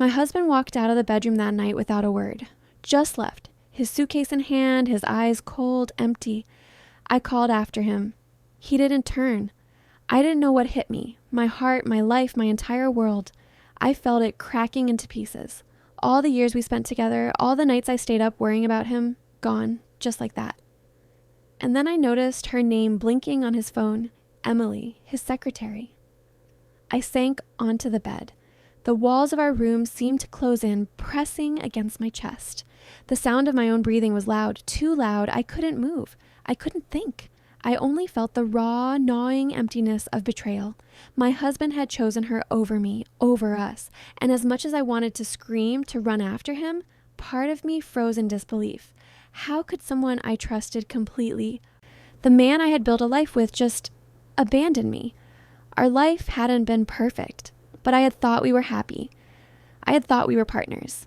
My husband walked out of the bedroom that night without a word. Just left, his suitcase in hand, his eyes cold, empty. I called after him. He didn't turn. I didn't know what hit me. My heart, my life, my entire world. I felt it cracking into pieces. All the years we spent together, all the nights I stayed up worrying about him, gone, just like that. And then I noticed her name blinking on his phone, Emily, his secretary. I sank onto the bed. The walls of our room seemed to close in, pressing against my chest. The sound of my own breathing was loud, too loud. I couldn't move. I couldn't think. I only felt the raw, gnawing emptiness of betrayal. My husband had chosen her over me, over us, and as much as I wanted to scream, to run after him, part of me froze in disbelief. How could someone I trusted completely, the man I had built a life with, just abandon me? Our life hadn't been perfect, but I had thought we were happy. I had thought we were partners.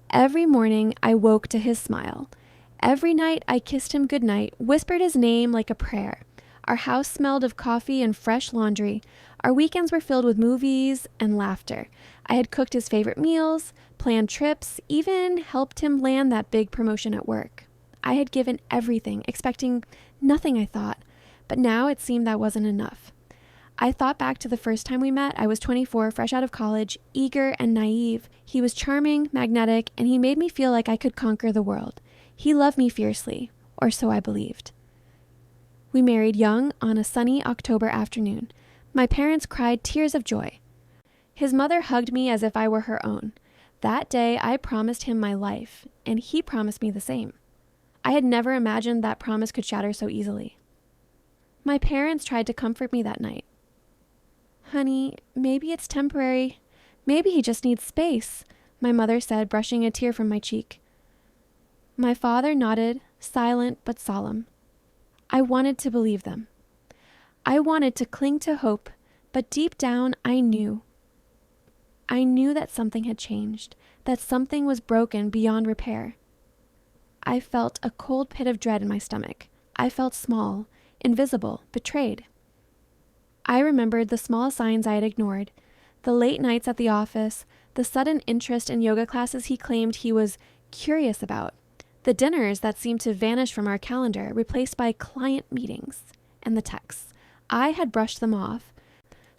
Every morning I woke to his smile. Every night I kissed him goodnight, whispered his name like a prayer. Our house smelled of coffee and fresh laundry. Our weekends were filled with movies and laughter. I had cooked his favorite meals, planned trips, even helped him land that big promotion at work. I had given everything, expecting nothing, I thought. But now it seemed that wasn't enough. I thought back to the first time we met. I was 24, fresh out of college, eager and naive. He was charming, magnetic, and he made me feel like I could conquer the world. He loved me fiercely, or so I believed. We married young on a sunny October afternoon. My parents cried tears of joy. His mother hugged me as if I were her own. That day, I promised him my life, and he promised me the same. I had never imagined that promise could shatter so easily. My parents tried to comfort me that night. "Honey, maybe it's temporary. Maybe he just needs space," my mother said, brushing a tear from my cheek. My father nodded, silent but solemn. I wanted to believe them. I wanted to cling to hope, but deep down I knew. I knew that something had changed, that something was broken beyond repair. I felt a cold pit of dread in my stomach. I felt small, invisible, betrayed. I remembered the small signs I had ignored, the late nights at the office, the sudden interest in yoga classes he claimed he was curious about, the dinners that seemed to vanish from our calendar, replaced by client meetings, and the texts. I had brushed them off,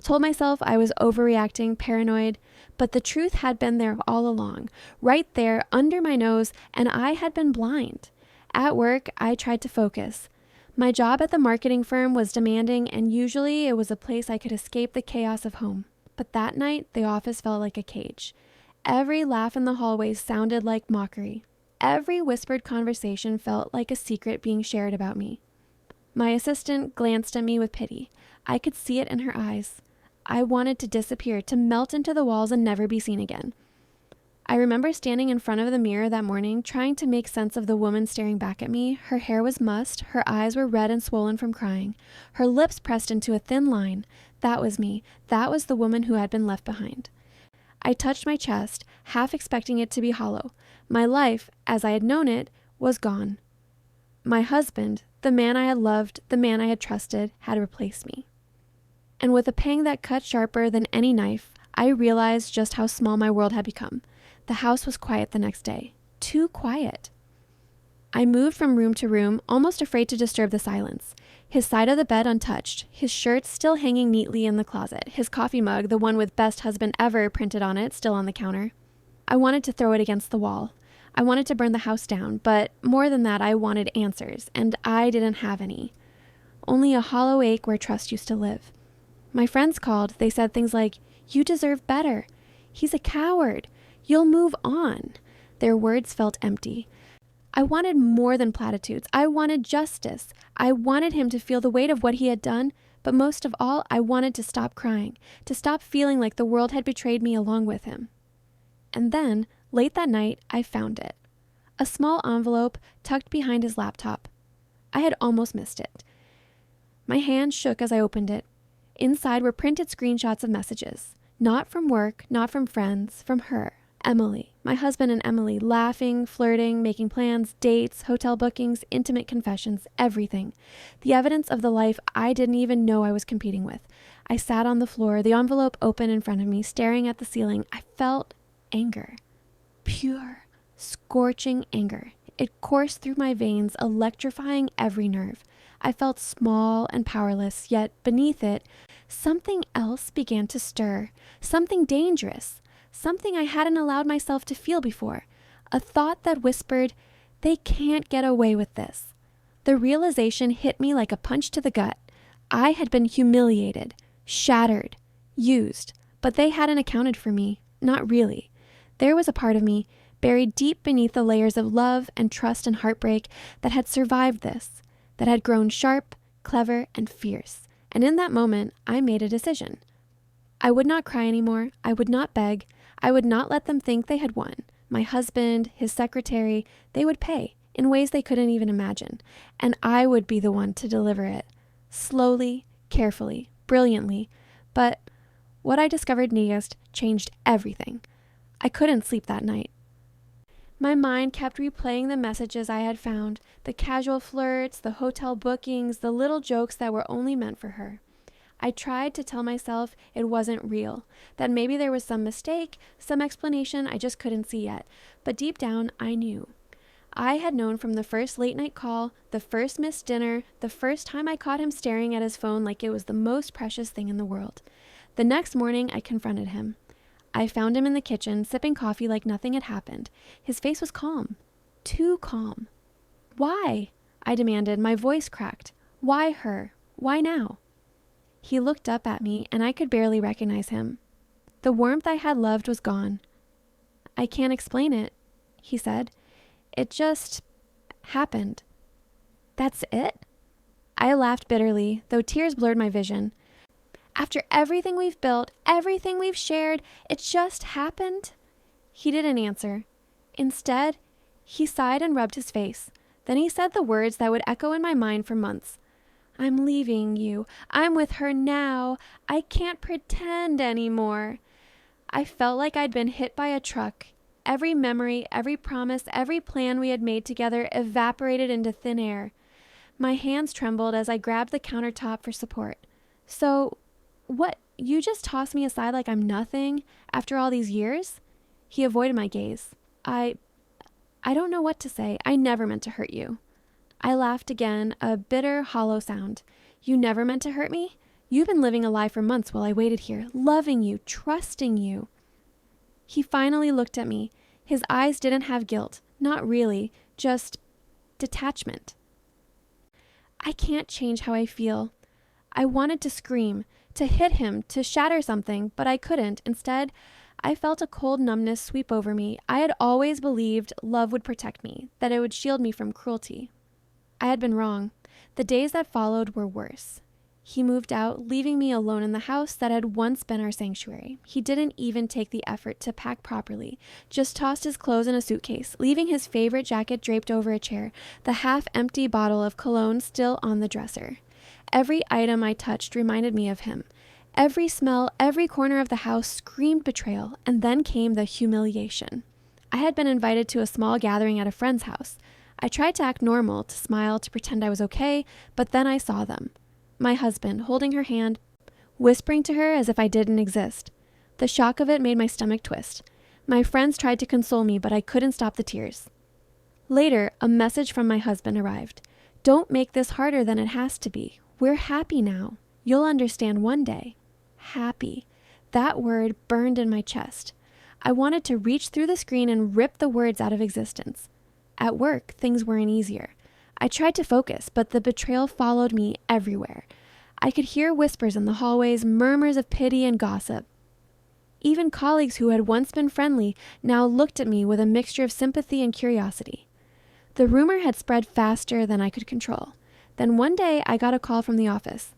told myself I was overreacting, paranoid, but the truth had been there all along, right there under my nose, and I had been blind. At work, I tried to focus. My job at the marketing firm was demanding, and usually it was a place I could escape the chaos of home. But that night, the office felt like a cage. Every laugh in the hallways sounded like mockery. Every whispered conversation felt like a secret being shared about me. My assistant glanced at me with pity. I could see it in her eyes. I wanted to disappear, to melt into the walls and never be seen again. I remember standing in front of the mirror that morning, trying to make sense of the woman staring back at me. Her hair was mussed, her eyes were red and swollen from crying, her lips pressed into a thin line. That was me. That was the woman who had been left behind. I touched my chest, half expecting it to be hollow. My life, as I had known it, was gone. My husband, the man I had loved, the man I had trusted, had replaced me. And with a pang that cut sharper than any knife, I realized just how small my world had become. The house was quiet the next day. Too quiet. I moved from room to room, almost afraid to disturb the silence. His side of the bed untouched, his shirt still hanging neatly in the closet, his coffee mug, the one with "Best Husband Ever" printed on it, still on the counter. I wanted to throw it against the wall. I wanted to burn the house down, but more than that, I wanted answers, and I didn't have any. Only a hollow ache where trust used to live. My friends called. They said things like, "You deserve better. He's a coward. You'll move on." Their words felt empty. I wanted more than platitudes. I wanted justice. I wanted him to feel the weight of what he had done, but most of all, I wanted to stop crying, to stop feeling like the world had betrayed me along with him. And then, late that night, I found it. A small envelope tucked behind his laptop. I had almost missed it. My hand shook as I opened it. Inside were printed screenshots of messages. Not from work, not from friends, from her, Emily, my husband and Emily, laughing, flirting, making plans, dates, hotel bookings, intimate confessions, everything. The evidence of the life I didn't even know I was competing with. I sat on the floor, the envelope open in front of me, staring at the ceiling. I felt anger. Pure, scorching anger. It coursed through my veins, electrifying every nerve. I felt small and powerless, yet beneath it, something else began to stir. Something dangerous. Something I hadn't allowed myself to feel before. A thought that whispered, "They can't get away with this." The realization hit me like a punch to the gut. I had been humiliated, shattered, used, but they hadn't accounted for me. Not really. There was a part of me, buried deep beneath the layers of love and trust and heartbreak, that had survived this, that had grown sharp, clever, and fierce. And in that moment, I made a decision. I would not cry anymore. I would not beg. I would not let them think they had won. My husband, his secretary, they would pay in ways they couldn't even imagine. And I would be the one to deliver it. Slowly, carefully, brilliantly. But what I discovered next changed everything. I couldn't sleep that night. My mind kept replaying the messages I had found, the casual flirts, the hotel bookings, the little jokes that were only meant for her. I tried to tell myself it wasn't real, that maybe there was some mistake, some explanation I just couldn't see yet. But deep down, I knew. I had known from the first late night call, the first missed dinner, the first time I caught him staring at his phone like it was the most precious thing in the world. The next morning, I confronted him. I found him in the kitchen, sipping coffee like nothing had happened. His face was calm. Too calm. "Why?" I demanded, my voice cracked. "Why her? Why now?" He looked up at me, and I could barely recognize him. The warmth I had loved was gone. "I can't explain it," he said. "It just happened." "That's it?" I laughed bitterly, though tears blurred my vision. "After everything we've built, everything we've shared, it just happened?" He didn't answer. Instead, he sighed and rubbed his face. Then he said the words that would echo in my mind for months. "I'm leaving you. I'm with her now. I can't pretend anymore." I felt like I'd been hit by a truck. Every memory, every promise, every plan we had made together evaporated into thin air. My hands trembled as I grabbed the countertop for support. "So, what, you just tossed me aside like I'm nothing after all these years?" He avoided my gaze. I don't know what to say. I never meant to hurt you." I laughed again, a bitter, hollow sound. "You never meant to hurt me? You've been living a lie for months while I waited here, loving you, trusting you." He finally looked at me. His eyes didn't have guilt. Not really. Just detachment. I can't change how I feel. I wanted to scream, to hit him, to shatter something, but I couldn't. Instead, I felt a cold numbness sweep over me. I had always believed love would protect me, that it would shield me from cruelty. I had been wrong. The days that followed were worse. He moved out, leaving me alone in the house that had once been our sanctuary. He didn't even take the effort to pack properly, just tossed his clothes in a suitcase, leaving his favorite jacket draped over a chair, the half-empty bottle of cologne still on the dresser. Every item I touched reminded me of him. Every smell, every corner of the house screamed betrayal, and then came the humiliation. I had been invited to a small gathering at a friend's house. I tried to act normal, to smile, to pretend I was okay, but then I saw them. My husband, holding her hand, whispering to her as if I didn't exist. The shock of it made my stomach twist. My friends tried to console me, but I couldn't stop the tears. Later, a message from my husband arrived. "Don't make this harder than it has to be. We're happy now. You'll understand one day." Happy. That word burned in my chest. I wanted to reach through the screen and rip the words out of existence. At work, things weren't easier. I tried to focus, but the betrayal followed me everywhere. I could hear whispers in the hallways, murmurs of pity and gossip. Even colleagues who had once been friendly now looked at me with a mixture of sympathy and curiosity. The rumor had spread faster than I could control. Then one day I got a call from the office.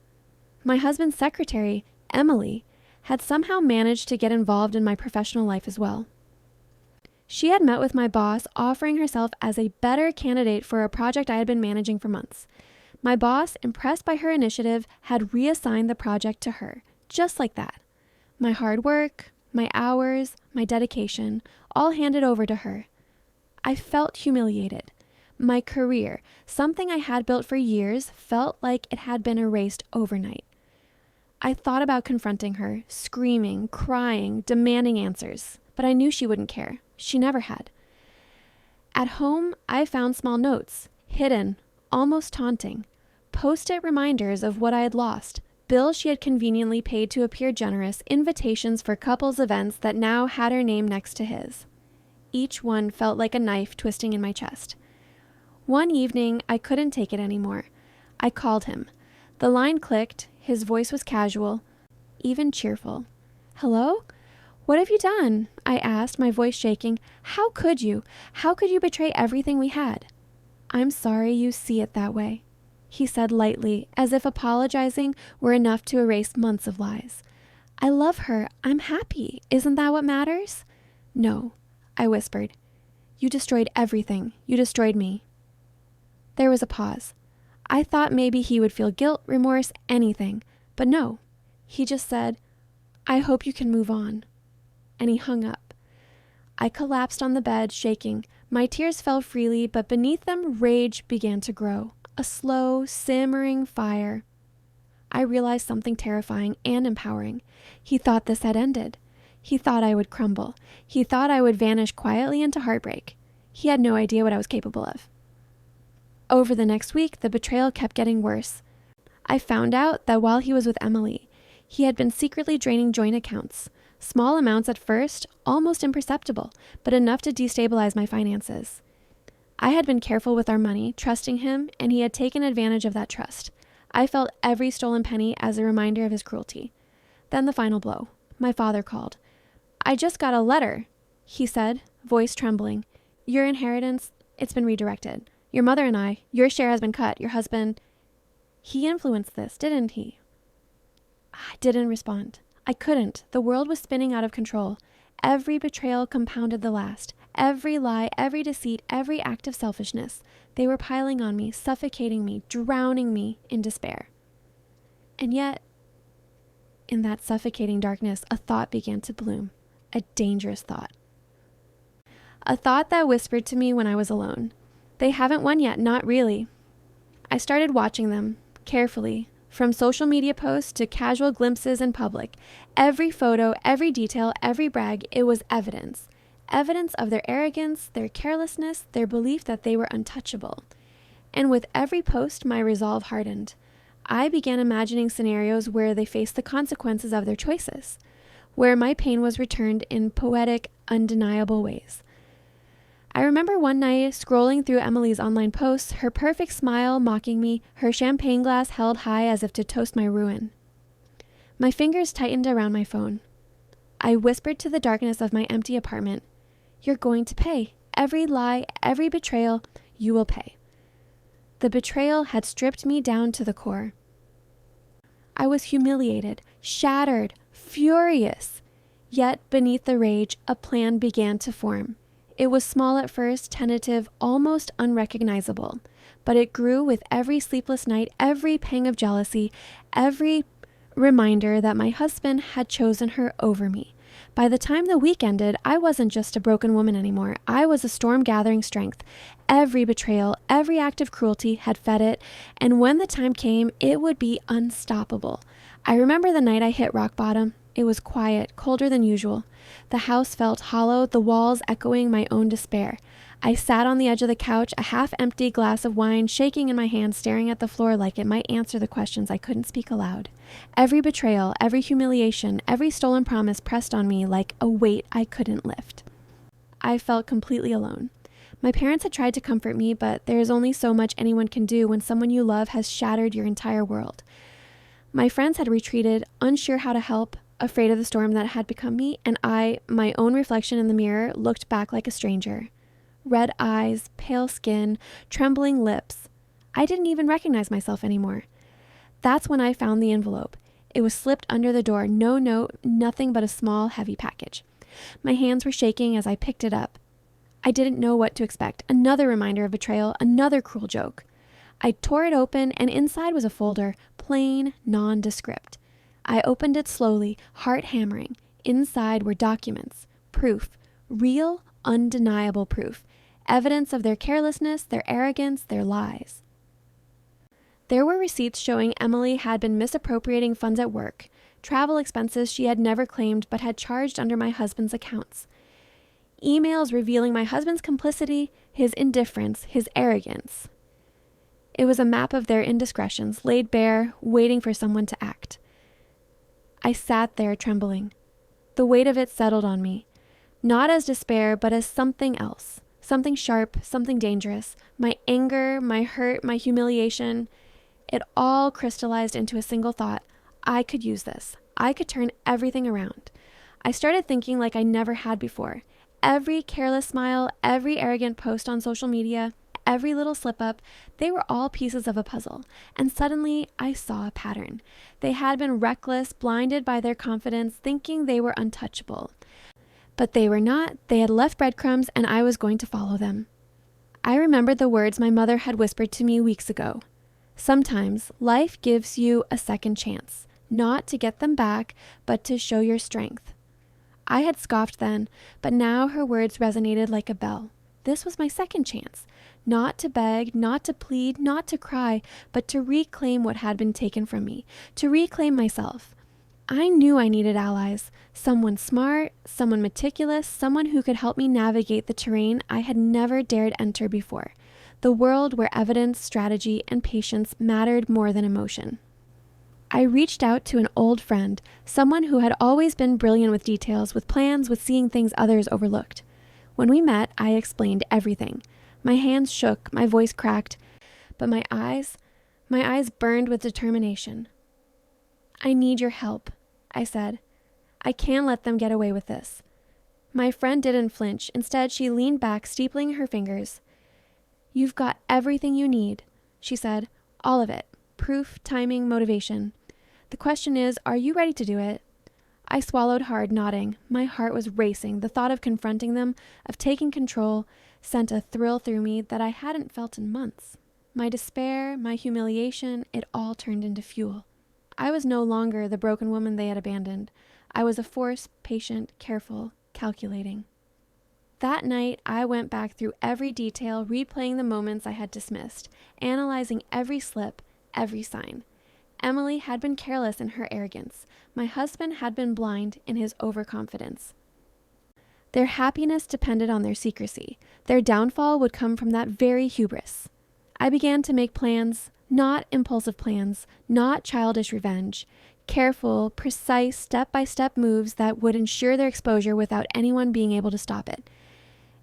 My husband's secretary, Emily, had somehow managed to get involved in my professional life as well. She had met with my boss, offering herself as a better candidate for a project I had been managing for months. My boss, impressed by her initiative, had reassigned the project to her, just like that. My hard work, my hours, my dedication, all handed over to her. I felt humiliated. My career, something I had built for years, felt like it had been erased overnight. I thought about confronting her, screaming, crying, demanding answers, but I knew she wouldn't care. She never had. At home, I found small notes, hidden, almost taunting, post-it reminders of what I had lost, bills she had conveniently paid to appear generous, invitations for couples events that now had her name next to his. Each one felt like a knife twisting in my chest. One evening, I couldn't take it anymore. I called him. The line clicked. His voice was casual, even cheerful. "Hello? What have you done?" I asked, my voice shaking. "How could you? How could you betray everything we had?" "I'm sorry you see it that way," he said lightly, as if apologizing were enough to erase months of lies. "I love her. I'm happy. Isn't that what matters?" "No," I whispered. "You destroyed everything. You destroyed me." There was a pause. I thought maybe he would feel guilt, remorse, anything. But no. He just said, "I hope you can move on." And he hung up. I collapsed on the bed, shaking. My tears fell freely, but beneath them, rage began to grow. A slow, simmering fire. I realized something terrifying and empowering. He thought this had ended. He thought I would crumble. He thought I would vanish quietly into heartbreak. He had no idea what I was capable of. Over the next week, the betrayal kept getting worse. I found out that while he was with Emily, he had been secretly draining joint accounts. Small amounts at first, almost imperceptible, but enough to destabilize my finances. I had been careful with our money, trusting him, and he had taken advantage of that trust. I felt every stolen penny as a reminder of his cruelty. Then the final blow. My father called. "I just got a letter," he said, voice trembling. "Your inheritance, it's been redirected. Your mother and I, your share has been cut. Your husband..." He influenced this, didn't he? I didn't respond. I couldn't. The world was spinning out of control. Every betrayal compounded the last. Every lie, every deceit, every act of selfishness. They were piling on me, suffocating me, drowning me in despair. And yet, in that suffocating darkness, a thought began to bloom. A dangerous thought. A thought that whispered to me when I was alone. "They haven't won yet, not really." I started watching them, carefully, from social media posts to casual glimpses in public. Every photo, every detail, every brag, it was evidence. Evidence of their arrogance, their carelessness, their belief that they were untouchable. And with every post, my resolve hardened. I began imagining scenarios where they faced the consequences of their choices, where my pain was returned in poetic, undeniable ways. I remember one night scrolling through Emily's online posts, her perfect smile mocking me, her champagne glass held high as if to toast my ruin. My fingers tightened around my phone. I whispered to the darkness of my empty apartment, "You're going to pay. Every lie, every betrayal, you will pay." The betrayal had stripped me down to the core. I was humiliated, shattered, furious. Yet beneath the rage, a plan began to form. It was small at first, tentative, almost unrecognizable, but it grew with every sleepless night, every pang of jealousy, every reminder that my husband had chosen her over me. By the time the week ended, I wasn't just a broken woman anymore. I was a storm gathering strength. Every betrayal, every act of cruelty had fed it, and when the time came, it would be unstoppable. I remember the night I hit rock bottom. It was quiet, colder than usual. The house felt hollow, the walls echoing my own despair. I sat on the edge of the couch, a half-empty glass of wine shaking in my hand, staring at the floor like it might answer the questions I couldn't speak aloud. Every betrayal, every humiliation, every stolen promise pressed on me like a weight I couldn't lift. I felt completely alone. My parents had tried to comfort me, but there is only so much anyone can do when someone you love has shattered your entire world. My friends had retreated, unsure how to help, afraid of the storm that had become me, and I, my own reflection in the mirror, looked back like a stranger. Red eyes, pale skin, trembling lips. I didn't even recognize myself anymore. That's when I found the envelope. It was slipped under the door, no note, nothing but a small, heavy package. My hands were shaking as I picked it up. I didn't know what to expect. Another reminder of betrayal, another cruel joke. I tore it open, and inside was a folder, plain, nondescript. I opened it slowly, heart hammering. Inside were documents, proof, real, undeniable proof, evidence of their carelessness, their arrogance, their lies. There were receipts showing Emily had been misappropriating funds at work, travel expenses she had never claimed but had charged under my husband's accounts. emails revealing my husband's complicity, his indifference, his arrogance. It was a map of their indiscretions, laid bare, waiting for someone to act. I sat there trembling. The weight of it settled on me, not as despair, but as something else, something sharp, something dangerous. My anger, my hurt, my humiliation, it all crystallized into a single thought. I could use this. I could turn everything around. I started thinking like I never had before. Every careless smile, every arrogant post on social media, every little slip up, they were all pieces of a puzzle. And suddenly I saw a pattern. They had been reckless, blinded by their confidence, thinking they were untouchable. But they were not. They had left breadcrumbs, and I was going to follow them. I remembered the words my mother had whispered to me weeks ago. Sometimes life gives you a second chance, not to get them back, but to show your strength. I had scoffed then, but now her words resonated like a bell. This was my second chance, not to beg, not to plead, not to cry, but to reclaim what had been taken from me, to reclaim myself. I knew I needed allies, someone smart, someone meticulous, someone who could help me navigate the terrain I had never dared enter before, the world where evidence, strategy, and patience mattered more than emotion. I reached out to an old friend, someone who had always been brilliant with details, with plans, with seeing things others overlooked. When we met, I explained everything. My hands shook, my voice cracked, but my eyes burned with determination. I need your help, I said. I can't let them get away with this. My friend didn't flinch. Instead, she leaned back, steepling her fingers. You've got everything you need, she said. All of it. Proof, timing, motivation. The question is, are you ready to do it? I swallowed hard, nodding. My heart was racing. The thought of confronting them, of taking control, sent a thrill through me that I hadn't felt in months. My despair, my humiliation, it all turned into fuel. I was no longer the broken woman they had abandoned. I was a force, patient, careful, calculating. That night, I went back through every detail, replaying the moments I had dismissed, analyzing every slip, every sign. Emily had been careless in her arrogance. My husband had been blind in his overconfidence. Their happiness depended on their secrecy. Their downfall would come from that very hubris. I began to make plans, not impulsive plans, not childish revenge. Careful, precise, step-by-step moves that would ensure their exposure without anyone being able to stop it.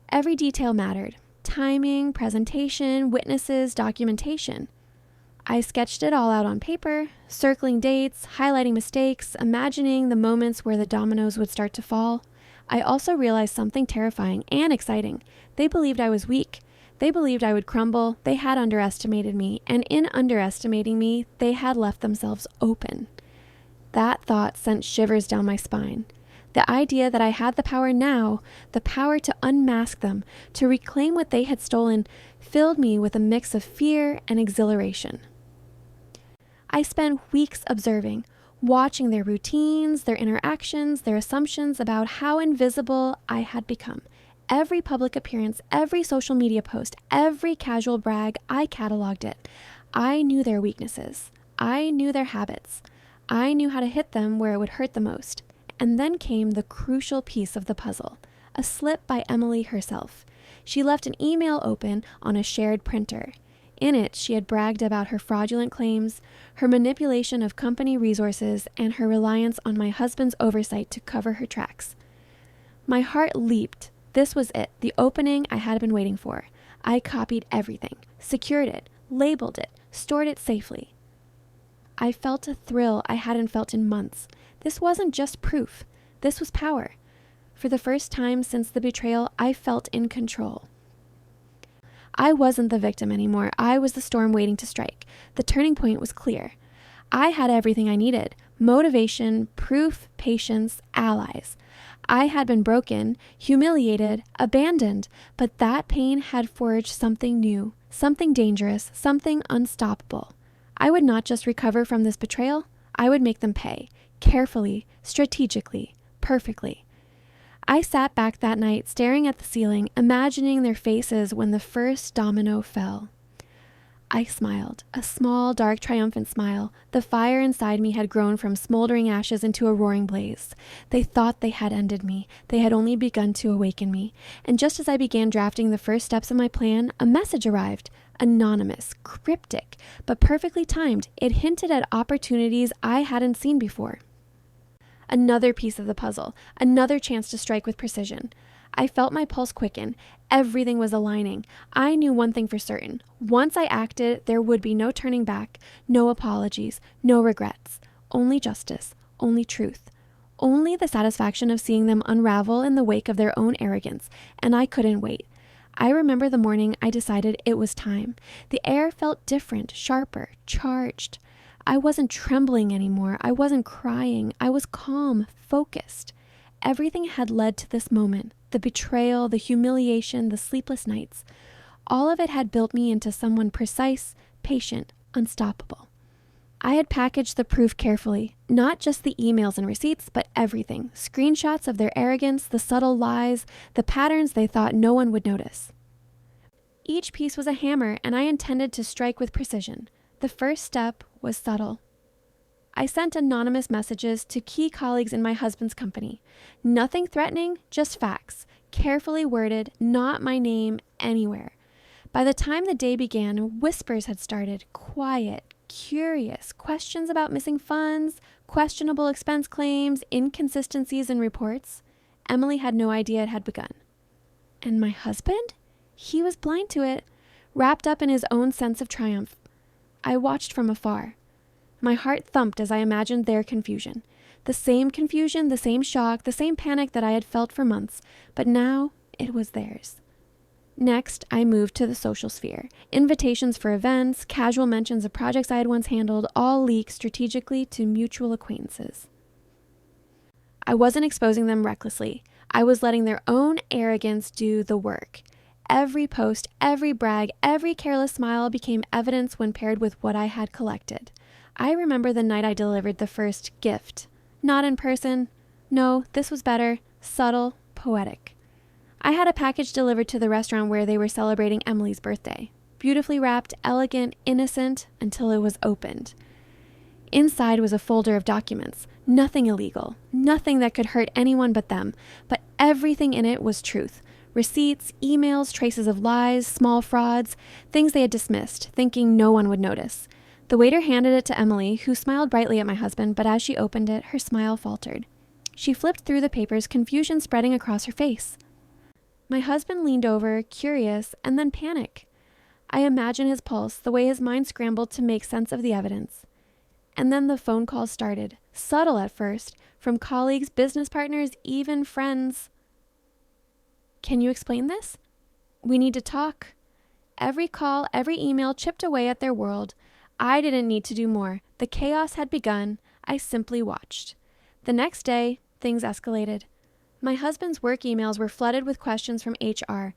Every detail mattered. Timing, presentation, witnesses, documentation. I sketched it all out on paper, circling dates, highlighting mistakes, imagining the moments where the dominoes would start to fall. I also realized something terrifying and exciting. They believed I was weak. They believed I would crumble. They had underestimated me, and in underestimating me, they had left themselves open. That thought sent shivers down my spine. The idea that I had the power now, the power to unmask them, to reclaim what they had stolen, filled me with a mix of fear and exhilaration. I spent weeks observing, watching their routines, their interactions, their assumptions about how invisible I had become. Every public appearance, every social media post, every casual brag, I cataloged it. I knew their weaknesses. I knew their habits. I knew how to hit them where it would hurt the most. And then came the crucial piece of the puzzle, a slip by Emily herself. She left an email open on a shared printer. In it, she had bragged about her fraudulent claims, her manipulation of company resources, and her reliance on my husband's oversight to cover her tracks. My heart leaped. This was it, the opening I had been waiting for. I copied everything, secured it, labeled it, stored it safely. I felt a thrill I hadn't felt in months. This wasn't just proof. This was power. For the first time since the betrayal, I felt in control. I wasn't the victim anymore. I was the storm waiting to strike. The turning point was clear. I had everything I needed: motivation, proof, patience, allies. I had been broken, humiliated, abandoned, but that pain had forged something new, something dangerous, something unstoppable. I would not just recover from this betrayal, I would make them pay, carefully, strategically, perfectly. I sat back that night, staring at the ceiling, imagining their faces when the first domino fell. I smiled, a small, dark, triumphant smile. The fire inside me had grown from smoldering ashes into a roaring blaze. They thought they had ended me. They had only begun to awaken me. And just as I began drafting the first steps of my plan, a message arrived. Anonymous, cryptic, but perfectly timed. It hinted at opportunities I hadn't seen before. Another piece of the puzzle, another chance to strike with precision. I felt my pulse quicken. Everything was aligning. I knew one thing for certain. Once I acted, there would be no turning back, no apologies, no regrets. Only justice, only truth. Only the satisfaction of seeing them unravel in the wake of their own arrogance, and I couldn't wait. I remember the morning I decided it was time. The air felt different, sharper, charged. I wasn't trembling anymore. I wasn't crying. I was calm, focused. Everything had led to this moment. The betrayal, the humiliation, the sleepless nights. All of it had built me into someone precise, patient, unstoppable. I had packaged the proof carefully, not just the emails and receipts, but everything. Screenshots of their arrogance, the subtle lies, the patterns they thought no one would notice. Each piece was a hammer, and I intended to strike with precision. The first step was subtle. I sent anonymous messages to key colleagues in my husband's company. Nothing threatening, just facts, carefully worded, not my name anywhere. By the time the day began, whispers had started, quiet, curious, questions about missing funds, questionable expense claims, inconsistencies in reports. Emily had no idea it had begun. And my husband? He was blind to it, wrapped up in his own sense of triumph. I watched from afar. My heart thumped as I imagined their confusion. The same confusion, the same shock, the same panic that I had felt for months, but now it was theirs. Next, I moved to the social sphere. Invitations for events, casual mentions of projects I had once handled, all leaked strategically to mutual acquaintances. I wasn't exposing them recklessly. I was letting their own arrogance do the work. Every post, every brag, every careless smile became evidence when paired with what I had collected. I remember the night I delivered the first gift. Not in person. No, this was better, subtle, poetic. I had a package delivered to the restaurant where they were celebrating Emily's birthday. Beautifully wrapped, elegant, innocent, until it was opened. Inside was a folder of documents. Nothing illegal. Nothing that could hurt anyone but them. But everything in it was truth. Receipts, emails, traces of lies, small frauds, things they had dismissed, thinking no one would notice. The waiter handed it to Emily, who smiled brightly at my husband, but as she opened it, her smile faltered. She flipped through the papers, confusion spreading across her face. My husband leaned over, curious, and then panic. I imagine his pulse, the way his mind scrambled to make sense of the evidence. And then the phone calls started, subtle at first, from colleagues, business partners, even friends. Can you explain this? We need to talk. Every call, every email chipped away at their world. I didn't need to do more. The chaos had begun. I simply watched. The next day, things escalated. My husband's work emails were flooded with questions from HR.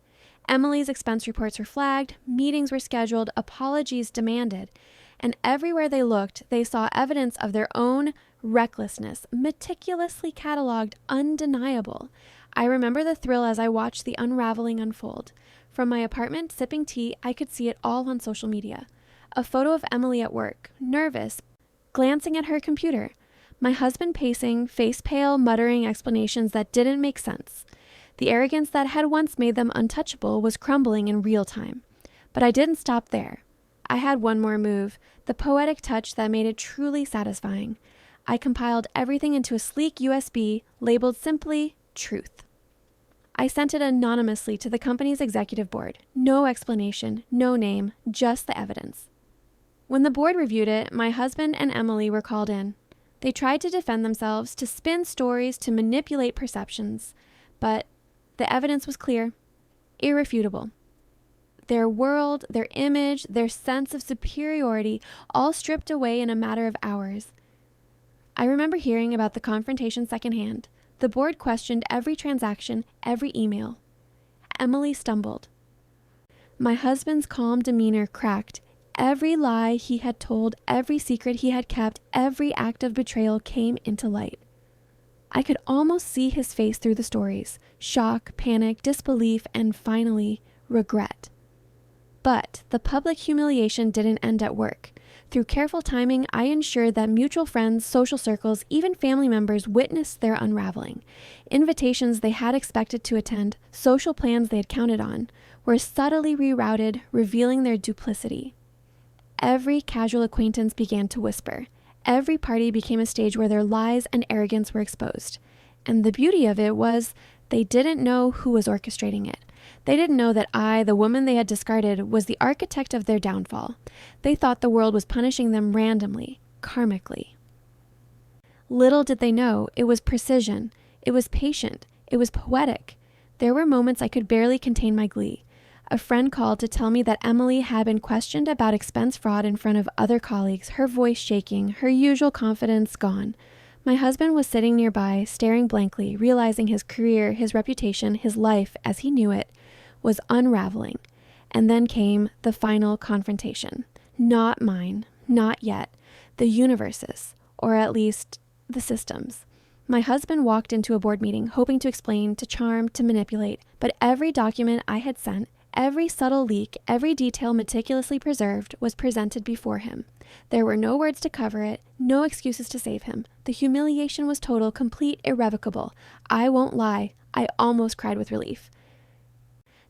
Emily's expense reports were flagged, meetings were scheduled, apologies demanded. And everywhere they looked, they saw evidence of their own recklessness, meticulously cataloged, undeniable. I remember the thrill as I watched the unraveling unfold. From my apartment, sipping tea, I could see it all on social media. A photo of Emily at work, nervous, glancing at her computer. My husband pacing, face pale, muttering explanations that didn't make sense. The arrogance that had once made them untouchable was crumbling in real time. But I didn't stop there. I had one more move, the poetic touch that made it truly satisfying. I compiled everything into a sleek USB labeled simply Truth. I sent it anonymously to the company's executive board. No explanation, no name, just the evidence. When the board reviewed it, my husband and Emily were called in. They tried to defend themselves, to spin stories, to manipulate perceptions, but the evidence was clear, irrefutable. Their world, their image, their sense of superiority, all stripped away in a matter of hours. I remember hearing about the confrontation secondhand. The board questioned every transaction, every email. Emily stumbled. My husband's calm demeanor cracked. Every lie he had told, every secret he had kept, every act of betrayal came into light. I could almost see his face through the stories. Shock, panic, disbelief, and finally, regret. But the public humiliation didn't end at work. Through careful timing, I ensured that mutual friends, social circles, even family members witnessed their unraveling. Invitations they had expected to attend, social plans they had counted on, were subtly rerouted, revealing their duplicity. Every casual acquaintance began to whisper. Every party became a stage where their lies and arrogance were exposed. And the beauty of it was they didn't know who was orchestrating it. They didn't know that I, the woman they had discarded, was the architect of their downfall. They thought the world was punishing them randomly, karmically. Little did they know, it was precision. It was patient. It was poetic. There were moments I could barely contain my glee. A friend called to tell me that Emily had been questioned about expense fraud in front of other colleagues, her voice shaking, her usual confidence gone. My husband was sitting nearby, staring blankly, realizing his career, his reputation, his life, as he knew it, was unraveling. And then came the final confrontation. Not mine, not yet. The universe's, or at least the system's. My husband walked into a board meeting, hoping to explain, to charm, to manipulate, but every document I had sent, every subtle leak, every detail meticulously preserved, was presented before him. There were no words to cover it, no excuses to save him. The humiliation was total, complete, irrevocable. I won't lie, I almost cried with relief.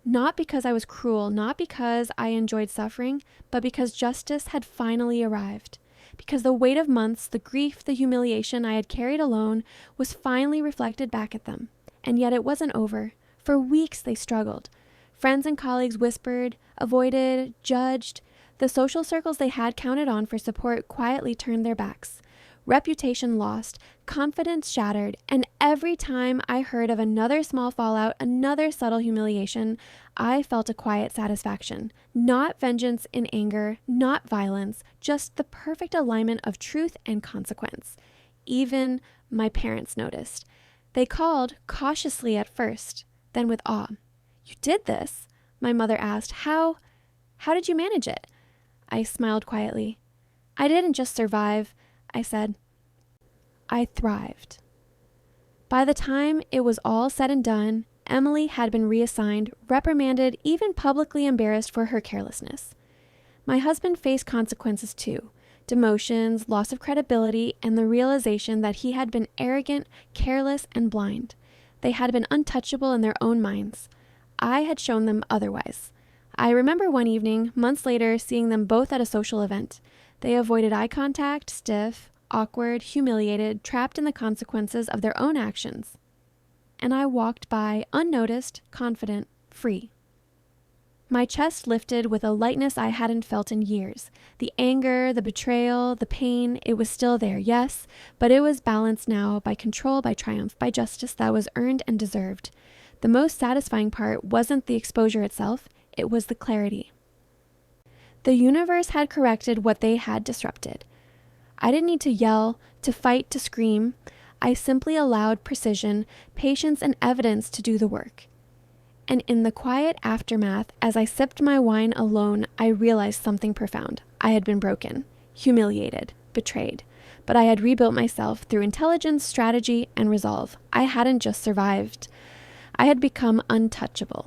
Not because I was cruel, not because I enjoyed suffering, but because justice had finally arrived. Because the weight of months, the grief, the humiliation I had carried alone was finally reflected back at them. And yet it wasn't over. For weeks they struggled. Friends and colleagues whispered, avoided, judged. The social circles they had counted on for support quietly turned their backs. Reputation lost, confidence shattered, and every time I heard of another small fallout, another subtle humiliation, I felt a quiet satisfaction. Not vengeance in anger, not violence, just the perfect alignment of truth and consequence. Even my parents noticed. They called cautiously at first, then with awe. "You did this?" my mother asked. How did you manage it?" I smiled quietly. "I didn't just survive," I said. "I thrived." By the time it was all said and done, Emily had been reassigned, reprimanded, even publicly embarrassed for her carelessness. My husband faced consequences too. Demotions, loss of credibility, and the realization that he had been arrogant, careless, and blind. They had been untouchable in their own minds. I had shown them otherwise. I remember one evening, months later, seeing them both at a social event. They avoided eye contact, stiff, awkward, humiliated, trapped in the consequences of their own actions. And I walked by, unnoticed, confident, free. My chest lifted with a lightness I hadn't felt in years. The anger, the betrayal, the pain, it was still there, yes, but it was balanced now by control, by triumph, by justice that was earned and deserved. The most satisfying part wasn't the exposure itself, it was the clarity. The universe had corrected what they had disrupted. I didn't need to yell, to fight, to scream. I simply allowed precision, patience, and evidence to do the work. And in the quiet aftermath, as I sipped my wine alone, I realized something profound. I had been broken, humiliated, betrayed, but I had rebuilt myself through intelligence, strategy, and resolve. I hadn't just survived. I had become untouchable.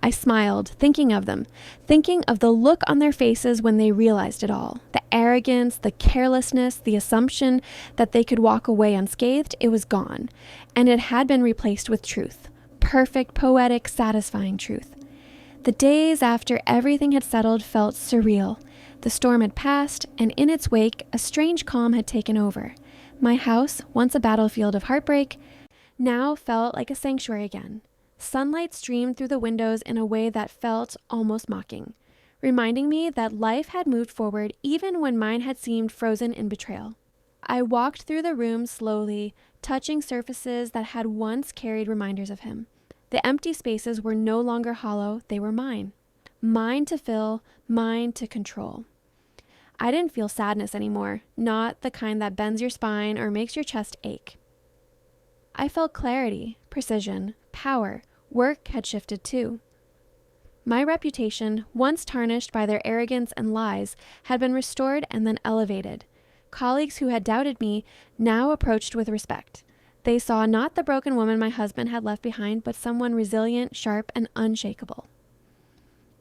I smiled, thinking of them, thinking of the look on their faces when they realized it all. The arrogance, the carelessness, the assumption that they could walk away unscathed, it was gone. And it had been replaced with truth. Perfect, poetic, satisfying truth. The days after everything had settled felt surreal. The storm had passed, and in its wake, a strange calm had taken over. My house, once a battlefield of heartbreak, now felt like a sanctuary again. Sunlight streamed through the windows in a way that felt almost mocking, reminding me that life had moved forward even when mine had seemed frozen in betrayal. I walked through the room slowly, touching surfaces that had once carried reminders of him. The empty spaces were no longer hollow, they were mine. Mine to fill, mine to control. I didn't feel sadness anymore, not the kind that bends your spine or makes your chest ache. I felt clarity, precision, power. Work had shifted too. My reputation, once tarnished by their arrogance and lies, had been restored and then elevated. Colleagues who had doubted me now approached with respect. They saw not the broken woman my husband had left behind, but someone resilient, sharp, and unshakable.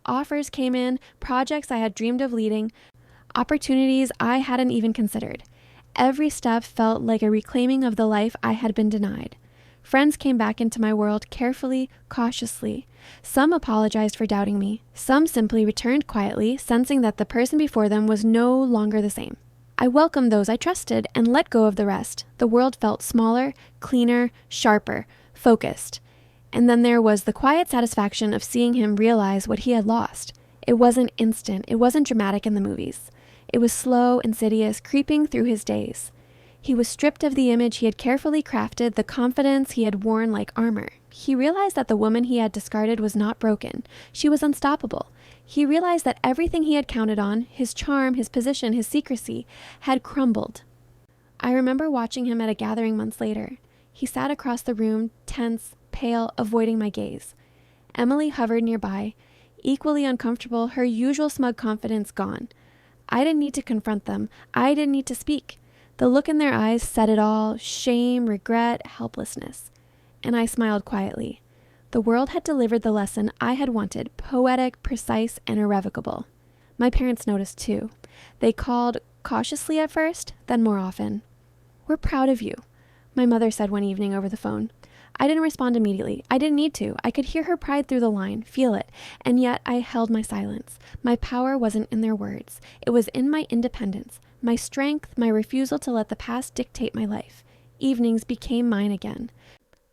Offers came in, projects I had dreamed of leading, opportunities I hadn't even considered. Every step felt like a reclaiming of the life I had been denied. Friends came back into my world carefully, cautiously. Some apologized for doubting me. Some simply returned quietly, sensing that the person before them was no longer the same. I welcomed those I trusted and let go of the rest. The world felt smaller, cleaner, sharper, focused. And then there was the quiet satisfaction of seeing him realize what he had lost. It wasn't instant. It wasn't dramatic in the movies. It was slow, insidious, creeping through his days. He was stripped of the image he had carefully crafted, the confidence he had worn like armor. He realized that the woman he had discarded was not broken. She was unstoppable. He realized that everything he had counted on, his charm, his position, his secrecy, had crumbled. I remember watching him at a gathering months later. He sat across the room, tense, pale, avoiding my gaze. Emily hovered nearby, equally uncomfortable, her usual smug confidence gone. I didn't need to confront them. I didn't need to speak. The look in their eyes said it all: shame, regret, helplessness. And I smiled quietly. The world had delivered the lesson I had wanted, poetic, precise, and irrevocable. My parents noticed too. They called cautiously at first, then more often. "We're proud of you," my mother said one evening over the phone. I didn't respond immediately. I didn't need to. I could hear her pride through the line, feel it, and yet I held my silence. My power wasn't in their words. It was in my independence, my strength, my refusal to let the past dictate my life. Evenings became mine again.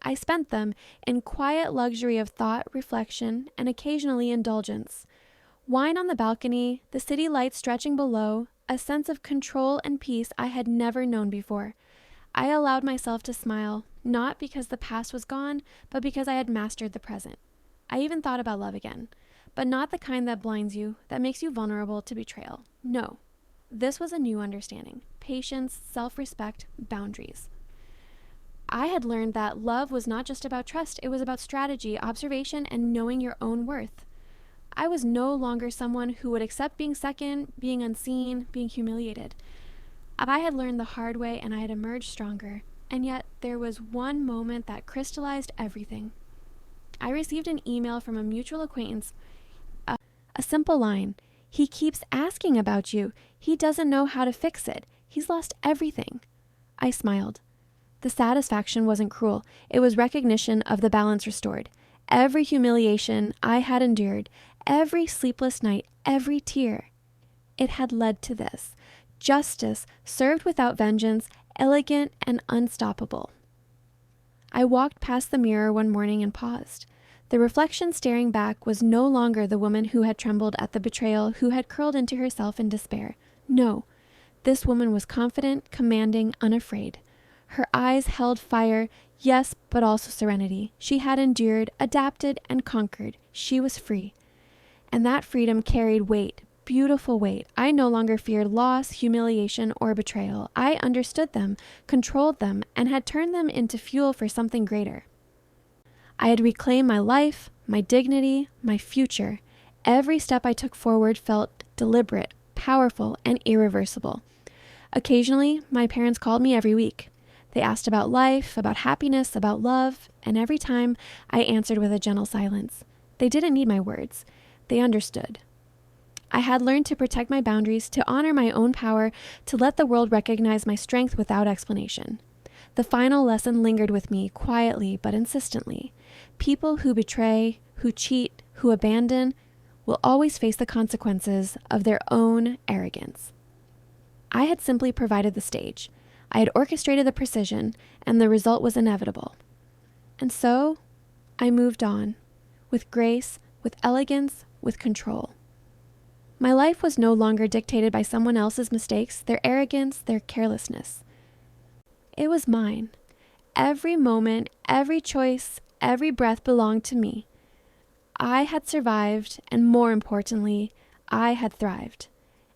I spent them in quiet luxury of thought, reflection, and occasionally indulgence. Wine on the balcony, the city lights stretching below, a sense of control and peace I had never known before. I allowed myself to smile, not because the past was gone, but because I had mastered the present. I even thought about love again, but not the kind that blinds you, that makes you vulnerable to betrayal. No, this was a new understanding: patience, self-respect, boundaries. I had learned that love was not just about trust, it was about strategy, observation, and knowing your own worth. I was no longer someone who would accept being second, being unseen, being humiliated. I had learned the hard way, and I had emerged stronger. And yet, there was one moment that crystallized everything. I received an email from a mutual acquaintance. A simple line: "He keeps asking about you. He doesn't know how to fix it. He's lost everything." I smiled. The satisfaction wasn't cruel. It was recognition of the balance restored. Every humiliation I had endured, every sleepless night, every tear, it had led to this: justice served without vengeance, elegant and unstoppable. I walked past the mirror one morning and paused. The reflection staring back was no longer the woman who had trembled at the betrayal, who had curled into herself in despair. No, this woman was confident, commanding, unafraid. Her eyes held fire, yes, but also serenity. She had endured, adapted, and conquered. She was free. And that freedom carried weight, beautiful weight. I no longer feared loss, humiliation, or betrayal. I understood them, controlled them, and had turned them into fuel for something greater. I had reclaimed my life, my dignity, my future. Every step I took forward felt deliberate, powerful, and irreversible. Occasionally, my parents called me every week. They asked about life, about happiness, about love, and every time I answered with a gentle silence. They didn't need my words. They understood. I had learned to protect my boundaries, to honor my own power, to let the world recognize my strength without explanation. The final lesson lingered with me, quietly but insistently. People who betray, who cheat, who abandon, will always face the consequences of their own arrogance. I had simply provided the stage. I had orchestrated the precision, and the result was inevitable. And so, I moved on, with grace, with elegance, with control. My life was no longer dictated by someone else's mistakes, their arrogance, their carelessness. It was mine. Every moment, every choice, every breath belonged to me. I had survived, and more importantly, I had thrived.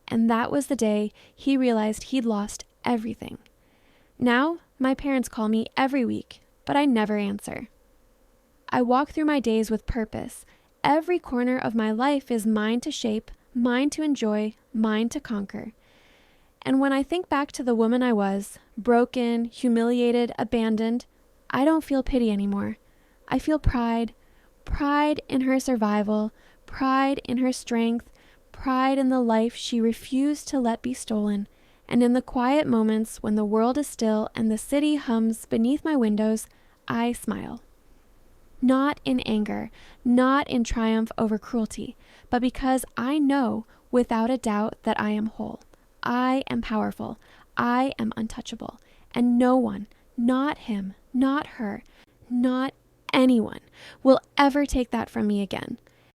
And that was the day he realized he'd lost everything. Now, my parents call me every week, but I never answer. I walk through my days with purpose. Every corner of my life is mine to shape, mine to enjoy, mine to conquer. And when I think back to the woman I was, broken, humiliated, abandoned, I don't feel pity anymore. I feel pride in her survival, pride in her strength, pride in the life she refused to let be stolen. And in the quiet moments when the world is still and the city hums beneath my windows, I smile. Not in anger, not in triumph over cruelty, but because I know without a doubt that I am whole. I am powerful. I am untouchable. And no one, not him, not her, not anyone, will ever take that from me again.